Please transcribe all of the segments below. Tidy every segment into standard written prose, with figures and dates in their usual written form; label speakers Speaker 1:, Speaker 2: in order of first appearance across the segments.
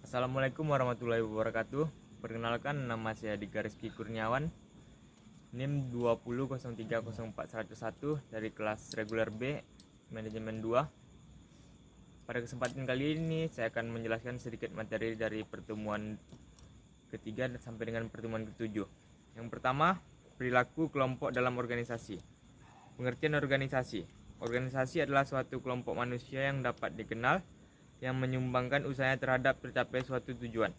Speaker 1: Assalamualaikum warahmatullahi wabarakatuh. Perkenalkan, nama saya Dika Rizky Kurniawan, NIM 20030401 dari kelas reguler B, Manajemen 2. Pada kesempatan kali ini saya akan menjelaskan sedikit materi dari pertemuan ketiga sampai dengan pertemuan ketujuh. Yang pertama, perilaku kelompok dalam organisasi. Pengertian organisasi. Organisasi adalah suatu kelompok manusia yang dapat dikenal, yang menyumbangkan usahanya terhadap tercapai suatu tujuan.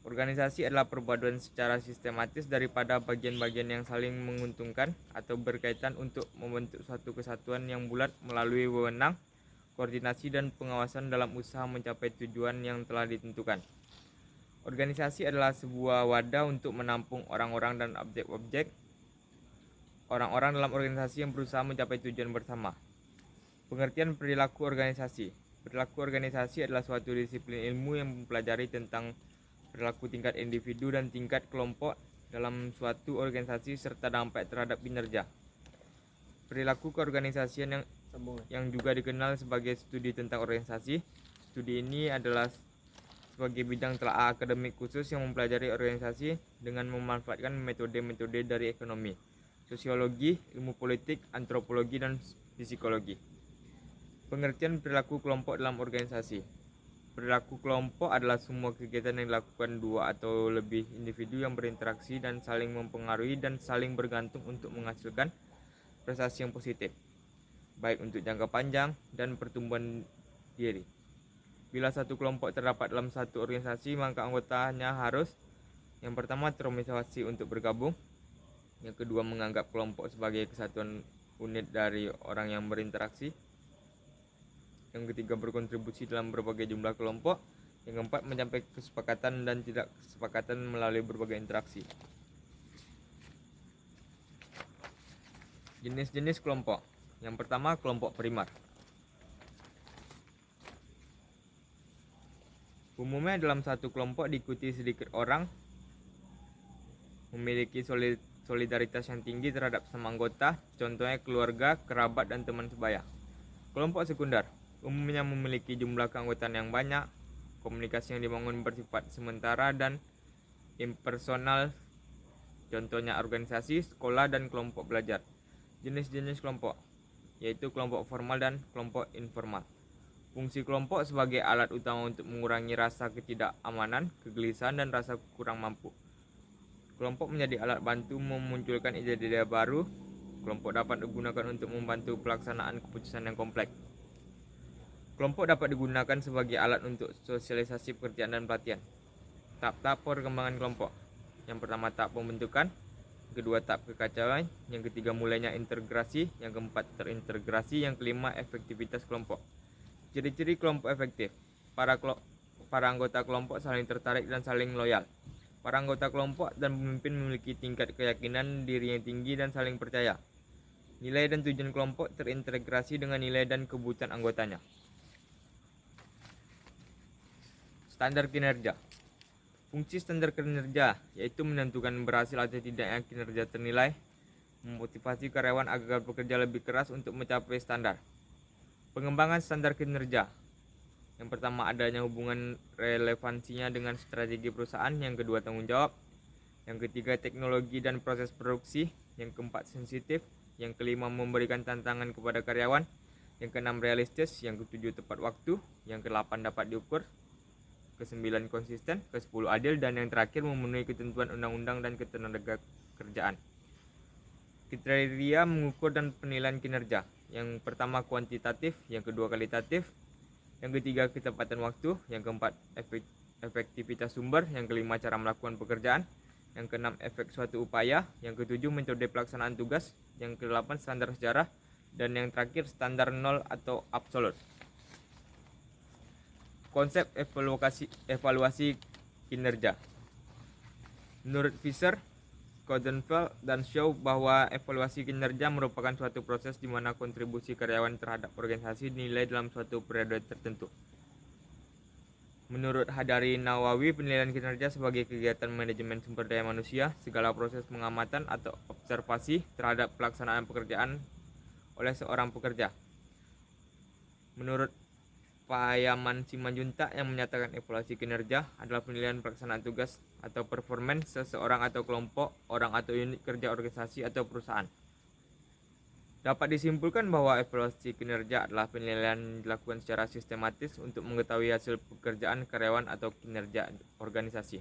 Speaker 1: Organisasi adalah perpaduan secara sistematis daripada bagian-bagian yang saling menguntungkan atau berkaitan untuk membentuk suatu kesatuan yang bulat melalui wewenang, koordinasi, dan pengawasan dalam usaha mencapai tujuan yang telah ditentukan. Organisasi adalah sebuah wadah untuk menampung orang-orang dan objek-objek orang-orang dalam organisasi yang berusaha mencapai tujuan bersama. Pengertian perilaku organisasi. Perilaku organisasi adalah suatu disiplin ilmu yang mempelajari tentang perilaku tingkat individu dan tingkat kelompok dalam suatu organisasi serta dampak terhadap kinerja. Perilaku keorganisasian yang juga dikenal sebagai studi tentang organisasi. Studi ini adalah sebagai bidang telaah akademik khusus yang mempelajari organisasi dengan memanfaatkan metode-metode dari ekonomi, sosiologi, ilmu politik, antropologi, dan psikologi. Pengertian perilaku kelompok dalam organisasi. Perilaku kelompok adalah semua kegiatan yang dilakukan dua atau lebih individu yang berinteraksi dan saling mempengaruhi dan saling bergantung untuk menghasilkan prestasi yang positif, baik untuk jangka panjang dan pertumbuhan diri. Bila satu kelompok terdapat dalam satu organisasi, maka anggotanya harus yang pertama termotivasi untuk bergabung, yang kedua menganggap kelompok sebagai kesatuan unit dari orang yang berinteraksi, yang ketiga berkontribusi dalam berbagai jumlah kelompok, yang keempat mencapai kesepakatan dan tidak kesepakatan melalui berbagai interaksi. Jenis-jenis kelompok. Yang pertama, kelompok primer. Umumnya dalam satu kelompok diikuti sedikit orang, memiliki solidaritas yang tinggi terhadap semua anggota, contohnya keluarga, kerabat, dan teman sebaya. Kelompok sekunder umumnya memiliki jumlah keanggotaan yang banyak, komunikasi yang dibangun bersifat sementara dan impersonal, contohnya organisasi, sekolah, dan kelompok belajar. Jenis-jenis kelompok, yaitu kelompok formal dan kelompok informal. Fungsi kelompok sebagai alat utama untuk mengurangi rasa ketidakamanan, kegelisahan, dan rasa kurang mampu. Kelompok menjadi alat bantu memunculkan ide-ide baru. Kelompok dapat digunakan untuk membantu pelaksanaan keputusan yang kompleks. Kelompok dapat digunakan sebagai alat untuk sosialisasi pekerjaan dan pelatihan. Tahap-tahap perkembangan kelompok. Yang pertama, tahap pembentukan. Kedua, tahap kekacauan. Yang ketiga, mulainya integrasi. Yang keempat, terintegrasi. Yang kelima, efektivitas kelompok. Ciri-ciri kelompok efektif. Para anggota kelompok saling tertarik dan saling loyal. Para anggota kelompok dan pemimpin memiliki tingkat keyakinan diri yang tinggi dan saling percaya. Nilai dan tujuan kelompok terintegrasi dengan nilai dan kebutuhan anggotanya. Standar kinerja. Fungsi standar kinerja yaitu menentukan berhasil atau tidaknya kinerja ternilai, memotivasi karyawan agar bekerja lebih keras untuk mencapai standar. Pengembangan standar kinerja. Yang pertama, adanya hubungan relevansinya dengan strategi perusahaan. Yang kedua, tanggung jawab. Yang ketiga, teknologi dan proses produksi. Yang keempat, sensitif. Yang kelima, memberikan tantangan kepada karyawan. Yang keenam, realistis. Yang ketujuh, tepat waktu. Yang kedelapan, dapat diukur. Kesembilan, konsisten. Kesepuluh, adil. Dan yang terakhir, memenuhi ketentuan undang-undang dan ketenagakerjaan. Kriteria mengukur dan penilaian kinerja. Yang pertama, kuantitatif. Yang kedua, kualitatif. Yang ketiga, ketepatan waktu. Yang keempat, efektivitas sumber. Yang kelima, cara melakukan pekerjaan. Yang keenam, efek suatu upaya. Yang ketujuh, metode pelaksanaan tugas. Yang kedelapan, standar sejarah. Dan yang terakhir, standar nol atau absolut. Konsep evaluasi kinerja. Menurut Fisher, Codenfeld, dan Shaw bahwa evaluasi kinerja merupakan suatu proses di mana kontribusi karyawan terhadap organisasi dinilai dalam suatu periode tertentu. Menurut Hadari Nawawi, penilaian kinerja sebagai kegiatan manajemen sumber daya manusia, segala proses pengamatan atau observasi terhadap pelaksanaan pekerjaan oleh seorang pekerja. Menurut Payaman Simanjuntak yang menyatakan evaluasi kinerja adalah penilaian pelaksanaan tugas atau performance seseorang atau kelompok orang atau unit kerja organisasi atau perusahaan. Dapat disimpulkan bahwa evaluasi kinerja adalah penilaian yang dilakukan secara sistematis untuk mengetahui hasil pekerjaan karyawan atau kinerja organisasi.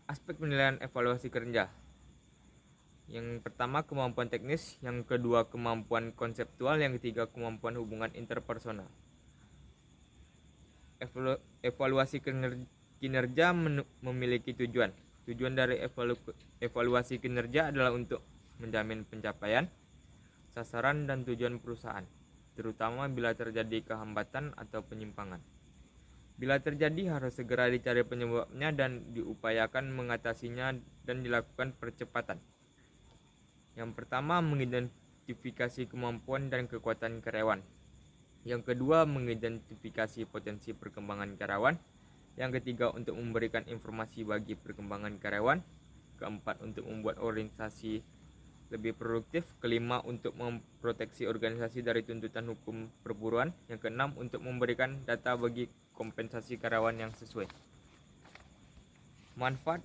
Speaker 1: Aspek penilaian evaluasi kinerja. Yang pertama, kemampuan teknis, yang kedua, kemampuan konseptual, yang ketiga, kemampuan hubungan interpersonal. Evaluasi kinerja memiliki tujuan. Tujuan dari evaluasi kinerja adalah untuk menjamin pencapaian sasaran dan tujuan perusahaan, terutama bila terjadi kehambatan atau penyimpangan. Bila terjadi, harus segera dicari penyebabnya dan diupayakan mengatasinya dan dilakukan percepatan. Yang pertama, mengidentifikasi kemampuan dan kekuatan karyawan. Yang kedua, mengidentifikasi potensi perkembangan karyawan. Yang ketiga, untuk memberikan informasi bagi perkembangan karyawan. Keempat, untuk membuat organisasi lebih produktif. Kelima, untuk memproteksi organisasi dari tuntutan hukum perburuan. Yang keenam, untuk memberikan data bagi kompensasi karyawan yang sesuai. Manfaat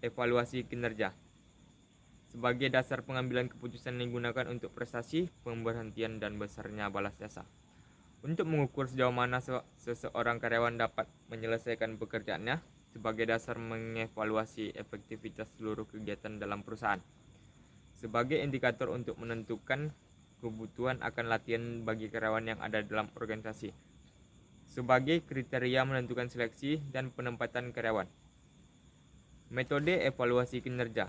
Speaker 1: evaluasi kinerja. Sebagai dasar pengambilan keputusan yang digunakan untuk prestasi, pemberhentian, dan besarnya balas jasa. Untuk mengukur sejauh mana seseorang karyawan dapat menyelesaikan pekerjaannya, sebagai dasar mengevaluasi efektivitas seluruh kegiatan dalam perusahaan. Sebagai indikator untuk menentukan kebutuhan akan latihan bagi karyawan yang ada dalam organisasi. Sebagai kriteria menentukan seleksi dan penempatan karyawan. Metode evaluasi kinerja.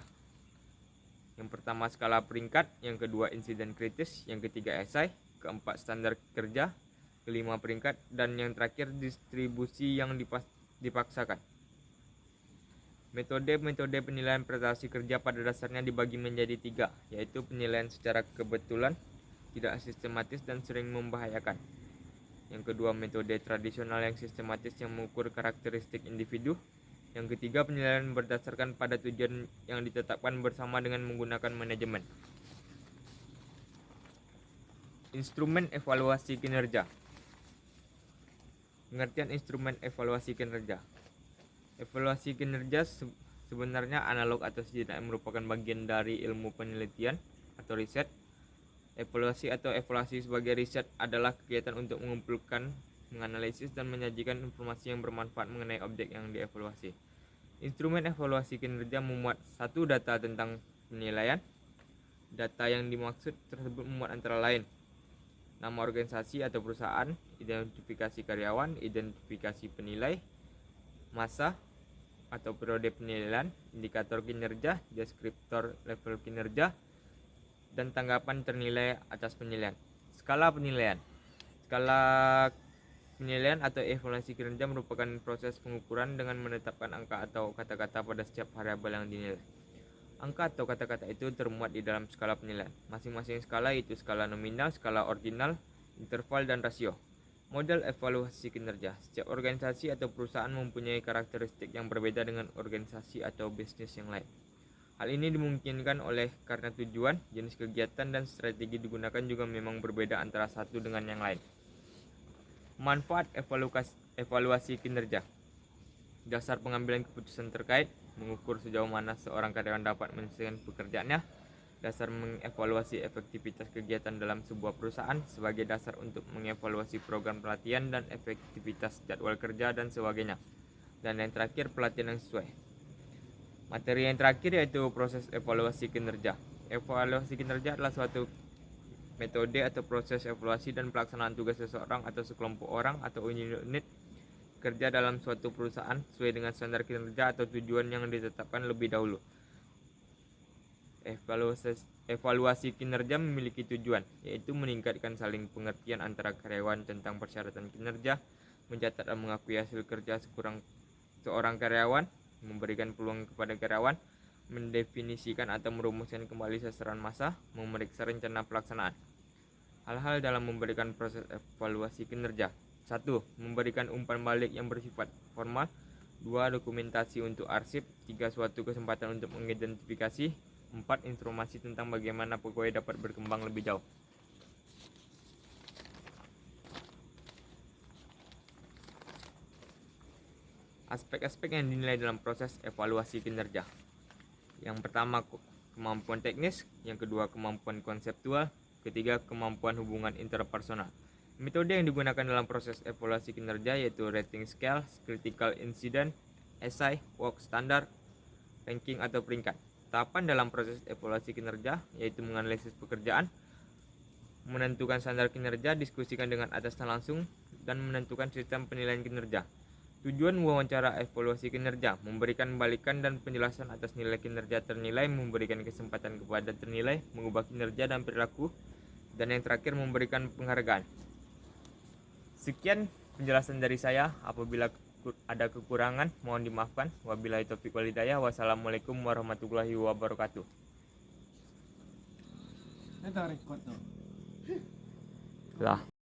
Speaker 1: Yang pertama, skala peringkat, yang kedua, insiden kritis, yang ketiga, esai, keempat, standar kerja, kelima, peringkat, dan yang terakhir, distribusi yang dipaksakan. Metode penilaian prestasi kerja pada dasarnya dibagi menjadi 3, yaitu penilaian secara kebetulan, tidak sistematis, dan sering membahayakan. Yang kedua, metode tradisional yang sistematis yang mengukur karakteristik individu. Yang ketiga, penilaian berdasarkan pada tujuan yang ditetapkan bersama dengan menggunakan manajemen. Instrumen evaluasi kinerja. Pengertian instrumen evaluasi kinerja. Evaluasi kinerja sebenarnya analog atau setidaknya merupakan bagian dari ilmu penelitian atau riset. Evaluasi sebagai riset adalah kegiatan untuk mengumpulkan, menganalisis, dan menyajikan informasi yang bermanfaat mengenai objek yang dievaluasi. Instrumen evaluasi kinerja memuat satu, data tentang penilaian. Data yang dimaksud tersebut memuat antara lain nama organisasi atau perusahaan, identifikasi karyawan, identifikasi penilai, masa atau periode penilaian, indikator kinerja, deskriptor level kinerja, dan tanggapan ternilai atas penilaian. Skala penilaian. Skala penilaian atau evaluasi kinerja merupakan proses pengukuran dengan menetapkan angka atau kata-kata pada setiap variabel yang dinilai. Angka atau kata-kata itu termuat di dalam skala penilaian. Masing-masing skala yaitu skala nominal, skala ordinal, interval, dan rasio. Model evaluasi kinerja. Setiap organisasi atau perusahaan mempunyai karakteristik yang berbeda dengan organisasi atau bisnis yang lain. Hal ini dimungkinkan karena tujuan, jenis kegiatan, dan strategi digunakan juga memang berbeda antara satu dengan yang lain. Manfaat evaluasi kinerja. Dasar pengambilan keputusan terkait, mengukur sejauh mana seorang karyawan dapat menyelesaikan pekerjaannya, dasar mengevaluasi efektivitas kegiatan dalam sebuah perusahaan, sebagai dasar untuk mengevaluasi program pelatihan dan efektivitas jadwal kerja dan sebagainya. Dan yang terakhir, pelatihan yang sesuai. Materi yang terakhir yaitu proses evaluasi kinerja. Evaluasi kinerja adalah suatu metode atau proses evaluasi dan pelaksanaan tugas seseorang atau sekelompok orang atau unit kerja dalam suatu perusahaan sesuai dengan standar kinerja atau tujuan yang ditetapkan lebih dahulu. Evaluasi kinerja memiliki tujuan, yaitu meningkatkan saling pengertian antara karyawan tentang persyaratan kinerja, mencatat dan mengakui hasil kerja seorang karyawan, memberikan peluang kepada karyawan, mendefinisikan atau merumuskan kembali sasaran masa, memeriksa rencana pelaksanaan. Hal-hal dalam memberikan proses evaluasi kinerja. 1. Memberikan umpan balik yang bersifat formal. 2. Dokumentasi untuk arsip. 3. Suatu kesempatan untuk mengidentifikasi. 4. Informasi tentang bagaimana pegawai dapat berkembang lebih jauh. Aspek-aspek yang dinilai dalam proses evaluasi kinerja. Yang pertama, kemampuan teknis. Yang kedua, kemampuan konseptual. Ketiga, kemampuan hubungan interpersonal. Metode yang digunakan dalam proses evaluasi kinerja yaitu rating scale, critical incident, SI, work standard, ranking atau peringkat. Tahapan dalam proses evaluasi kinerja yaitu menganalisis pekerjaan, menentukan standar kinerja, diskusikan dengan atasan langsung, dan menentukan sistem penilaian kinerja. Tujuan wawancara evaluasi kinerja, memberikan balikan dan penjelasan atas nilai kinerja ternilai, memberikan kesempatan kepada ternilai, mengubah kinerja dan perilaku, dan yang terakhir memberikan penghargaan. Sekian penjelasan dari saya. Apabila ada kekurangan, mohon dimaafkan. Wabillahi taufiq wal hidayah. Wassalamualaikum warahmatullahi wabarakatuh. Lah.